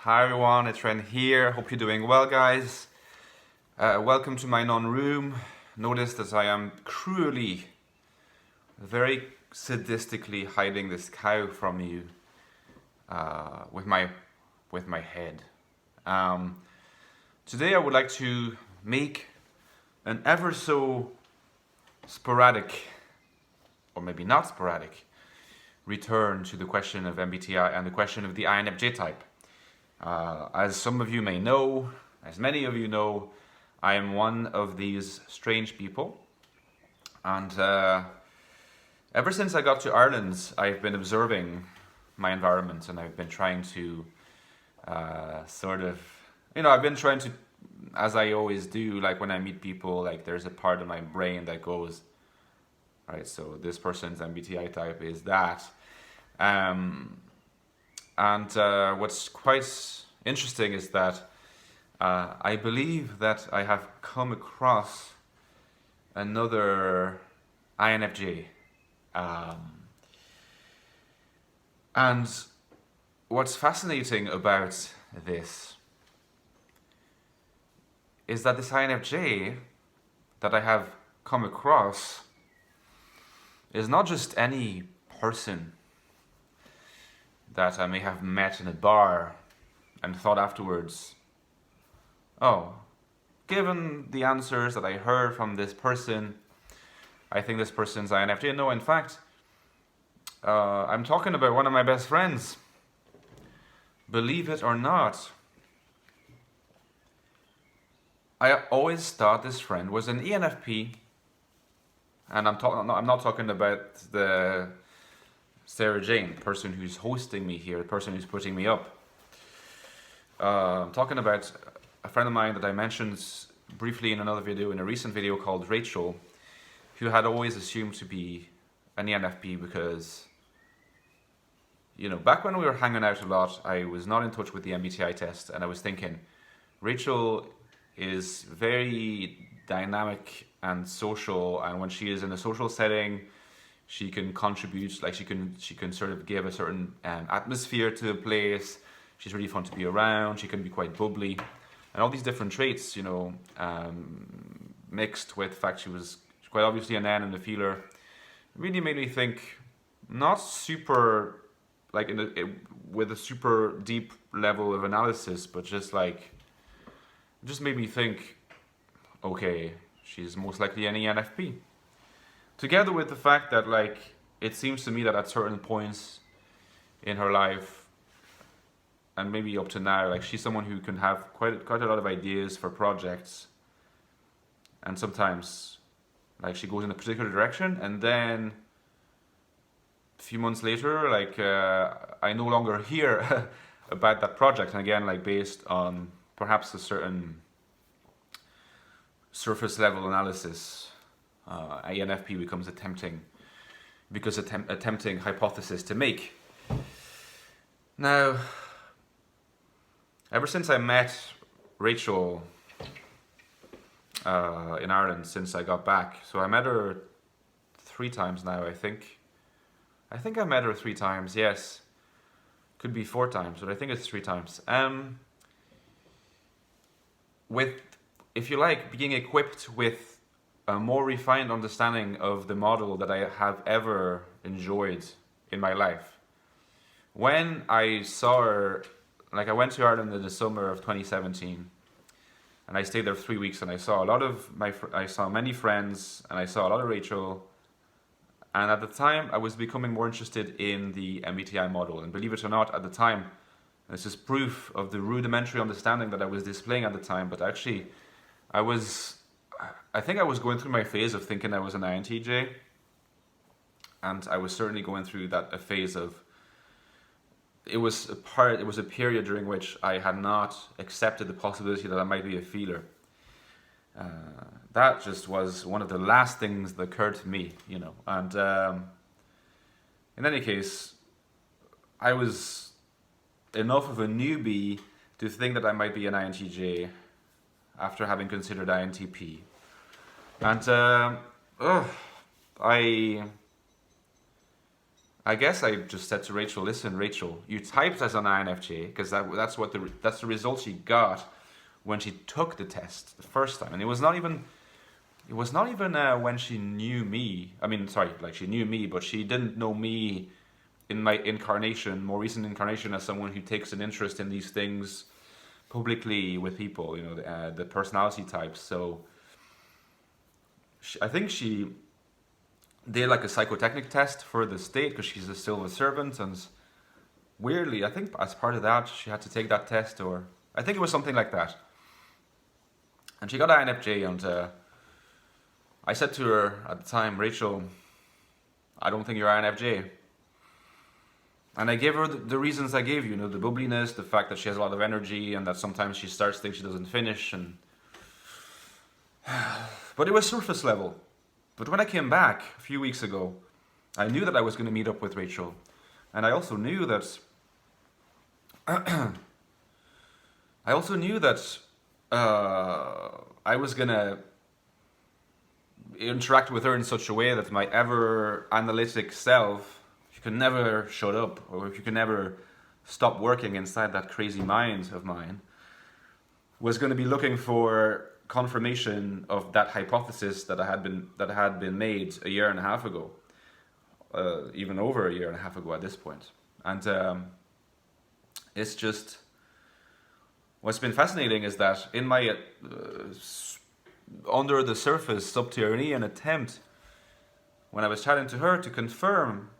Hi everyone, it's Ren here. Hope you're doing well, guys. Welcome to my non-room. Notice that I am cruelly, very sadistically hiding this cow from you with my head. Um, Today I would like to make an ever so sporadic, or maybe not sporadic, return to the question of MBTI and the question of the INFJ type. As some of you may know, as many of you know, I am one of these strange people. And ever since I got to Ireland, I've been observing my environment and I've been trying to I've been trying to, as I always do, like when I meet people, like there's a part of my brain that goes, right, so this person's MBTI type is that. What's quite interesting is that I believe that I have come across another INFJ. And what's fascinating about this is that this INFJ that I have come across is not just any person that I may have met in a bar and thought afterwards, oh, given the answers that I heard from this person, I think this person's INFJ. No, in fact, I'm talking about one of my best friends. Believe it or not, I always thought this friend was an ENFP, and I'm not talking about the Sarah Jane, the person who's hosting me here, the person who's putting me up. I'm talking about a friend of mine that I mentioned briefly in another video, in a recent video called Rachel, who had always assumed to be an ENFP because, back when we were hanging out a lot, I was not in touch with the MBTI test, and I was thinking, Rachel is very dynamic and social, and when she is in a social setting, she can contribute, like she can sort of give a certain atmosphere to a place. She's really fun to be around. She can be quite bubbly, and all these different traits, mixed with the fact she was quite obviously an N and a feeler, really made me think, not super like with a super deep level of analysis, but just made me think, okay, she's most likely an ENFP. Together with the fact that, it seems to me that at certain points in her life, and maybe up to now, she's someone who can have quite a lot of ideas for projects, and sometimes, she goes in a particular direction, and then a few months later, I no longer hear about that project, and again, based on perhaps a certain surface level analysis, INFP becomes a tempting hypothesis to make. Now, ever since I met Rachel in Ireland, since I got back, so I met her 3 times now, I think. I think I met her 3 times, yes. Could be 4 times, but I think it's 3 times. With, if you like, being equipped with a more refined understanding of the model that I have ever enjoyed in my life. When I saw her, I went to Ireland in the summer of 2017, and I stayed there 3 weeks, and I saw I saw many friends, and I saw a lot of Rachel, and at the time I was becoming more interested in the MBTI model, and believe it or not, at the time, this is proof of the rudimentary understanding that I was displaying at the time, but actually I think I was going through my phase of thinking I was an INTJ, and I was certainly going through a phase of, it was a period during which I had not accepted the possibility that I might be a feeler. That just was one of the last things that occurred to me, and in any case, I was enough of a newbie to think that I might be an INTJ after having considered INTP. And I guess I just said to Rachel, listen, Rachel, you typed as an INFJ because that's the result she got when she took the test the first time, and it was not even when she knew me. I mean, sorry, like she knew me, but she didn't know me in my more recent incarnation, as someone who takes an interest in these things publicly with people, the personality types. So I think she did like a psychotechnic test for the state because she's a civil servant, and weirdly, I think as part of that, she had to take that test, or I think it was something like that. And she got INFJ, and I said to her at the time, Rachel, I don't think you're INFJ. And I gave her the reasons I gave you, the bubbliness, the fact that she has a lot of energy, and that sometimes she starts things she doesn't finish. But it was surface level. But when I came back a few weeks ago, I knew that I was going to meet up with Rachel. And I also knew that I was going to interact with her in such a way that my ever analytic self, if you can never shut up, or if you can never stop working inside that crazy mind of mine, was going to be looking for confirmation of that hypothesis that had been made a year and a half ago, even over a year and a half ago at this point. And it's just, what's been fascinating is that in my under the surface subterranean attempt, when I was chatting to her to confirm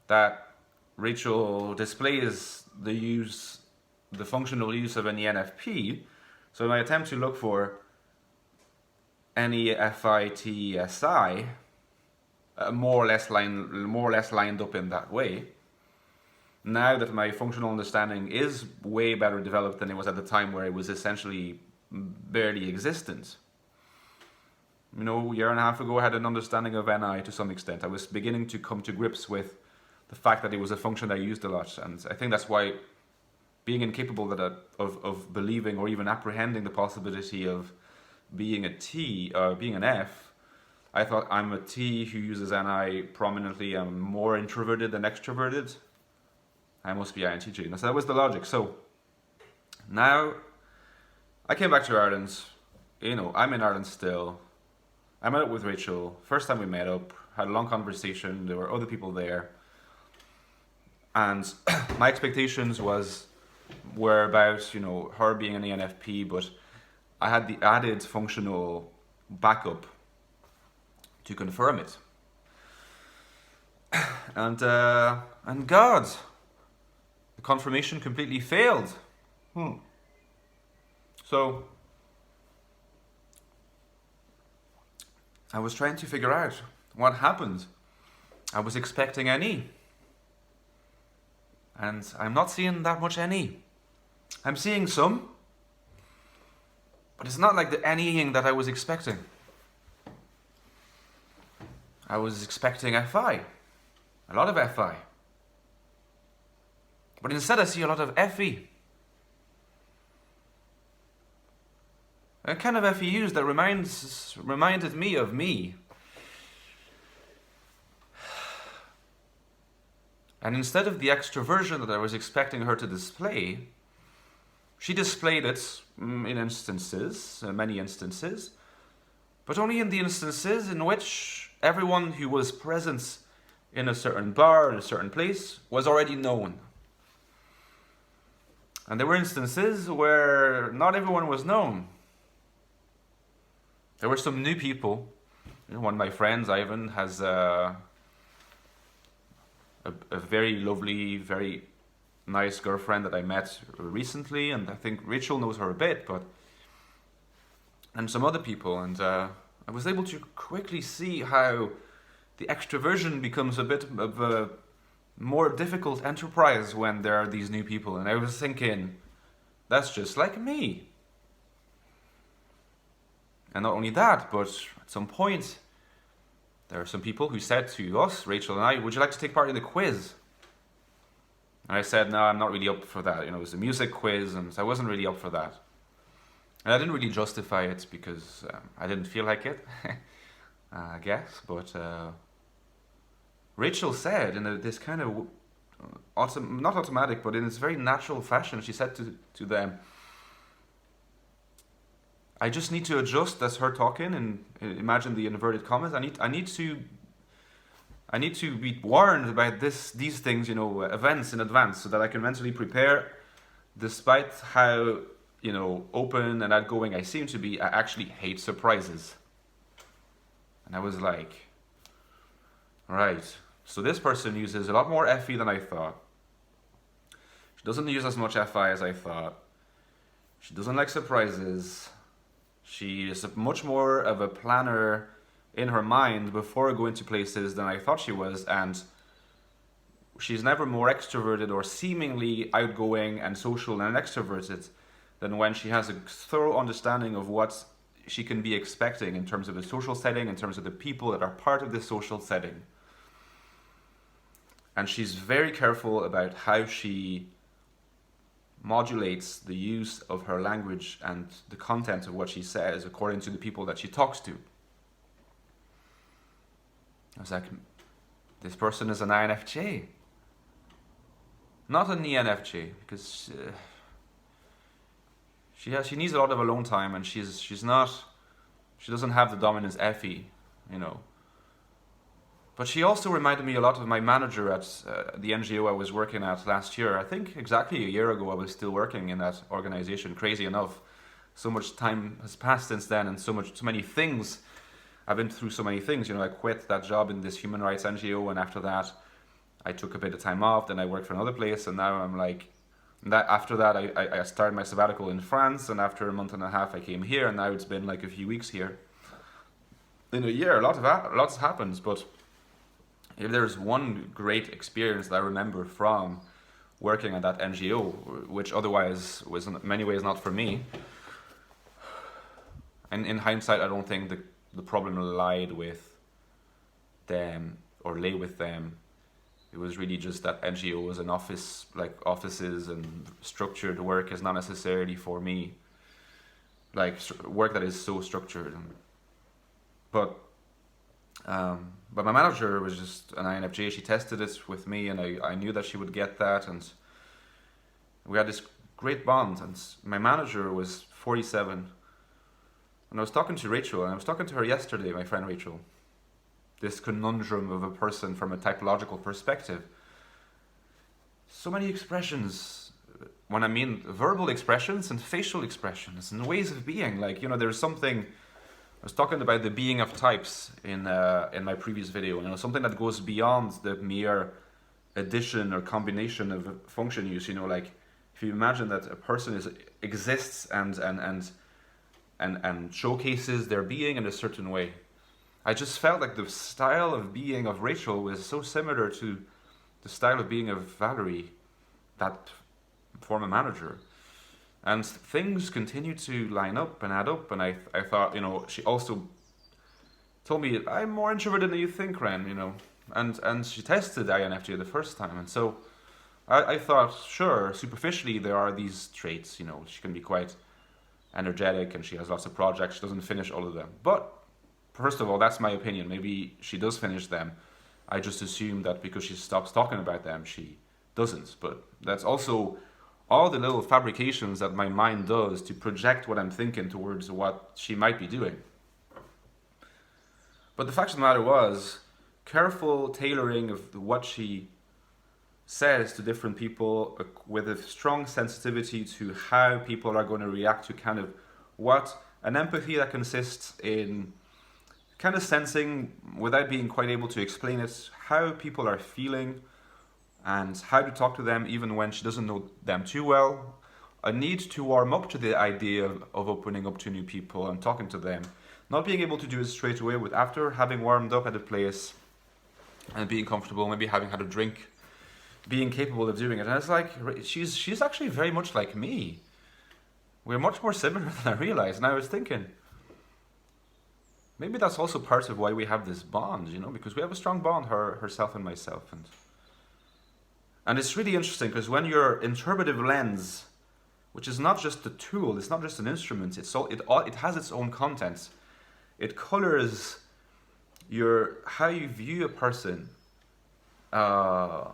that Rachel displays the functional use of an ENFP, so in my attempt to look for NEFITSI, more or less lined up in that way. Now that my functional understanding is way better developed than it was at the time, where it was essentially barely existent. A year and a half ago, I had an understanding of NI to some extent. I was beginning to come to grips with the fact that it was a function I used a lot, and I think that's why being incapable of believing or even apprehending the possibility of being a T, being an F, I thought I'm a T who uses NI prominently. I'm more introverted than extroverted. I must be INTJ. And so that was the logic. So now I came back to Ireland. I'm in Ireland still. I met up with Rachel. First time we met up, had a long conversation. There were other people there. And my expectations were about, her being an ENFP, but I had the added functional backup to confirm it. And God, the confirmation completely failed. So I was trying to figure out what happened. I was expecting NE. And I'm not seeing that much NE. I'm seeing some, but it's not like the NEing that I was expecting. I was expecting FI, a lot of FI. But instead I see a lot of FE. A kind of FEUs that reminded me of me. And instead of the extroversion that I was expecting her to display, she displayed it in instances, many instances, but only in the instances in which everyone who was present in a certain bar, in a certain place, was already known. And there were instances where not everyone was known. There were some new people. One of my friends, Ivan, has a very lovely, very nice girlfriend that I met recently, and I think Rachel knows her a bit, and some other people, and I was able to quickly see how the extroversion becomes a bit of a more difficult enterprise when there are these new people. And I was thinking, that's just like me. And not only that, but at some point, there are some people who said to us, Rachel and I, would you like to take part in the quiz? And I said, no, I'm not really up for that. It was a music quiz, and I wasn't really up for that. And I didn't really justify it because I didn't feel like it, I guess. But Rachel said in this kind of not automatic, but in this very natural fashion, she said to them, I just need to adjust. That's her talking, and imagine the inverted commas. I need to be warned about these things, events in advance, so that I can mentally prepare. Despite how, open and outgoing I seem to be, I actually hate surprises. And I was like, right. So this person uses a lot more FE than I thought. She doesn't use as much FI as I thought. She doesn't like surprises. She is much more of a planner in her mind before going to places than I thought she was, and she's never more extroverted or seemingly outgoing and social and extroverted than when she has a thorough understanding of what she can be expecting in terms of the social setting, in terms of the people that are part of this social setting. And she's very careful about how she modulates the use of her language and the content of what she says according to the people that she talks to. I was like, this person is an INFJ, not an ENFJ, because she needs a lot of alone time, and she doesn't have the dominance FE, But she also reminded me a lot of my manager at the NGO I was working at last year. I think exactly a year ago I was still working in that organization. Crazy enough, so much time has passed since then, and so many things. I've been through so many things. I quit that job in this human rights NGO, and after that, I took a bit of time off. Then I worked for another place, and now I'm like, after that, I started my sabbatical in France, and after a month and a half, I came here, and now it's been like a few weeks here. In a year, lots happens, but if there's one great experience that I remember from working at that NGO, which otherwise was in many ways not for me, and in hindsight, I don't think the problem lied with them or lay with them. It was really just that NGOs and offices and structured work is not necessarily for me. Like work that is so structured. But my manager was just an INFJ. She tested it with me, and I knew that she would get that, and we had this great bond. And my manager was 47. And I was talking to Rachel, and I was talking to her yesterday, my friend Rachel. This conundrum of a person from a typological perspective. So many expressions, when I mean verbal expressions and facial expressions and ways of being. There's something, I was talking about the being of types in my previous video, something that goes beyond the mere addition or combination of function use, if you imagine that a person exists and showcases their being in a certain way. I just felt like the style of being of Rachel was so similar to the style of being of Valerie, that former manager. And things continued to line up and add up, and I thought, she also told me, I'm more introverted than you think, Ren, and she tested INFJ the first time, and so I thought, sure, superficially there are these traits, she can be quite energetic and she has lots of projects, she doesn't finish all of them. But first of all, that's my opinion. Maybe she does finish them. I just assume that because she stops talking about them, she doesn't. But that's also all the little fabrications that my mind does to project what I'm thinking towards what she might be doing. But the fact of the matter was, careful tailoring of what she says to different people with a strong sensitivity to how people are going to react to kind of what an empathy that consists in kind of sensing, without being quite able to explain it, how people are feeling and how to talk to them even when she doesn't know them too well. A need to warm up to the idea of opening up to new people and talking to them. Not being able to do it straight away, with after having warmed up at a place and being comfortable, maybe having had a drink, being capable of doing it. And it's like, she's actually very much like me. We're much more similar than I realized. And I was thinking, maybe that's also part of why we have this bond, because we have a strong bond, herself and myself. And it's really interesting, because when your interpretive lens, which is not just a tool, it's not just an instrument, it has its own contents. It colors how you view a person uh,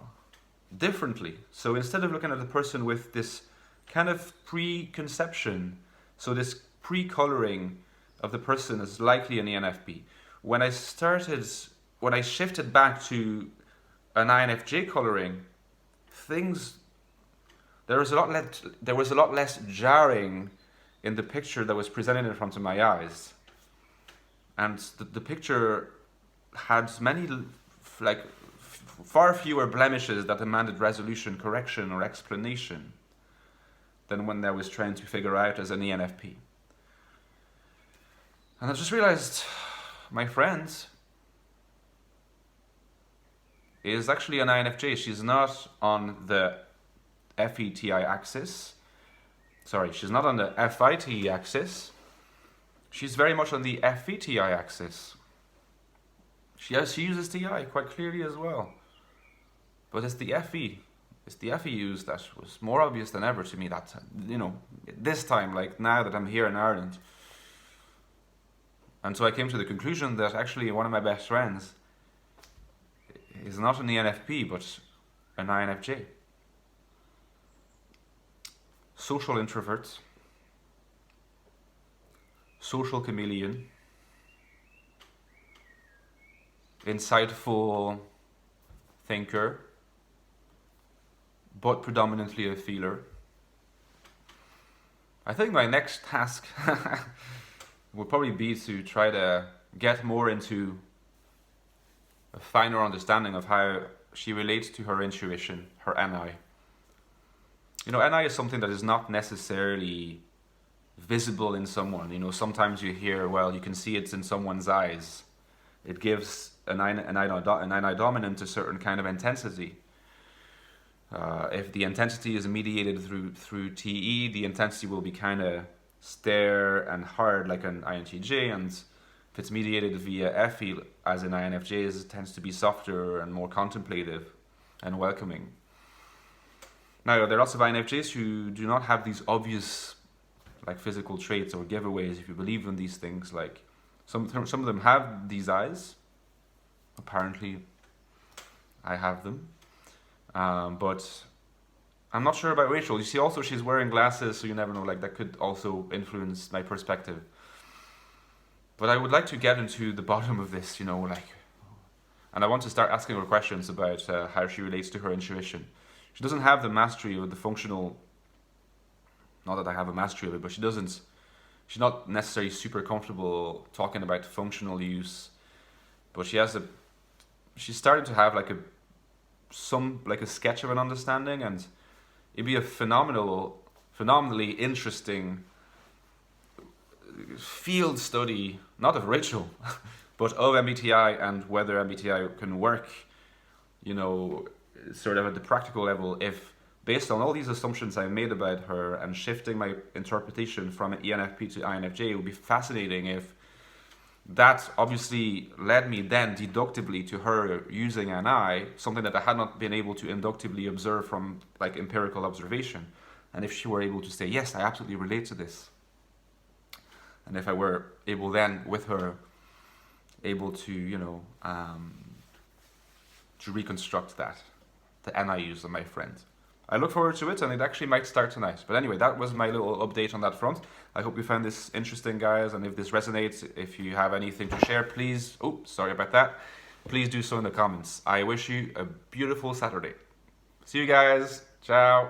differently. So instead of looking at the person with this kind of preconception, so this pre-coloring of the person as likely an ENFP, when I shifted back to an INFJ coloring, there was a lot less jarring in the picture that was presented in front of my eyes, and the picture had far fewer blemishes that demanded resolution, correction, or explanation than when I was trying to figure out as an ENFP. And I just realized my friend is actually an INFJ. She's not on the FETI axis. Sorry, she's not on the FITE axis. She's very much on the FETI axis. She uses TI quite clearly as well. But it's the FEUs that was more obvious than ever to me that, this time, like now that I'm here in Ireland. And so I came to the conclusion that actually one of my best friends is not an ENFP, but an INFJ. Social introvert, social chameleon, insightful thinker, but predominantly a feeler. I think my next task would probably be to try to get more into a finer understanding of how she relates to her intuition, her NI. NI is something that is not necessarily visible in someone. Sometimes you hear, well, you can see it in someone's eyes. It gives an NI dominant a certain kind of intensity. If the intensity is mediated through TE, the intensity will be kind of stare and hard like an INTJ, and if it's mediated via FE as an INFJ, it tends to be softer and more contemplative and welcoming. Now, there are lots of INFJs who do not have these obvious physical traits or giveaways if you believe in these things. Like some of them have these eyes. Apparently, I have them. But I'm not sure about Rachel. You see, also she's wearing glasses, so you never know. That could also influence my perspective. But I would like to get into the bottom of this, and I want to start asking her questions about how she relates to her intuition. She doesn't have the mastery of the functional. Not that I have a mastery of it, but she's not necessarily super comfortable talking about functional use. But she's starting to have a sketch of an understanding, and it'd be a phenomenally interesting field study, not of Rachel, but of MBTI and whether MBTI can work, sort of at the practical level, if based on all these assumptions I made about her and shifting my interpretation from ENFP to INFJ. It would be fascinating if that obviously led me then deductively to her using an I, something that I had not been able to inductively observe from empirical observation. And if she were able to say, yes, I absolutely relate to this. And if I were able then, with her, able to, to reconstruct that, the NIUs of my friend. I look forward to it, and it actually might start tonight. But anyway, that was my little update on that front. I hope you found this interesting, guys, and if this resonates, if you have anything to share, please, sorry about that, please do so in the comments. I wish you a beautiful Saturday. See you guys. Ciao.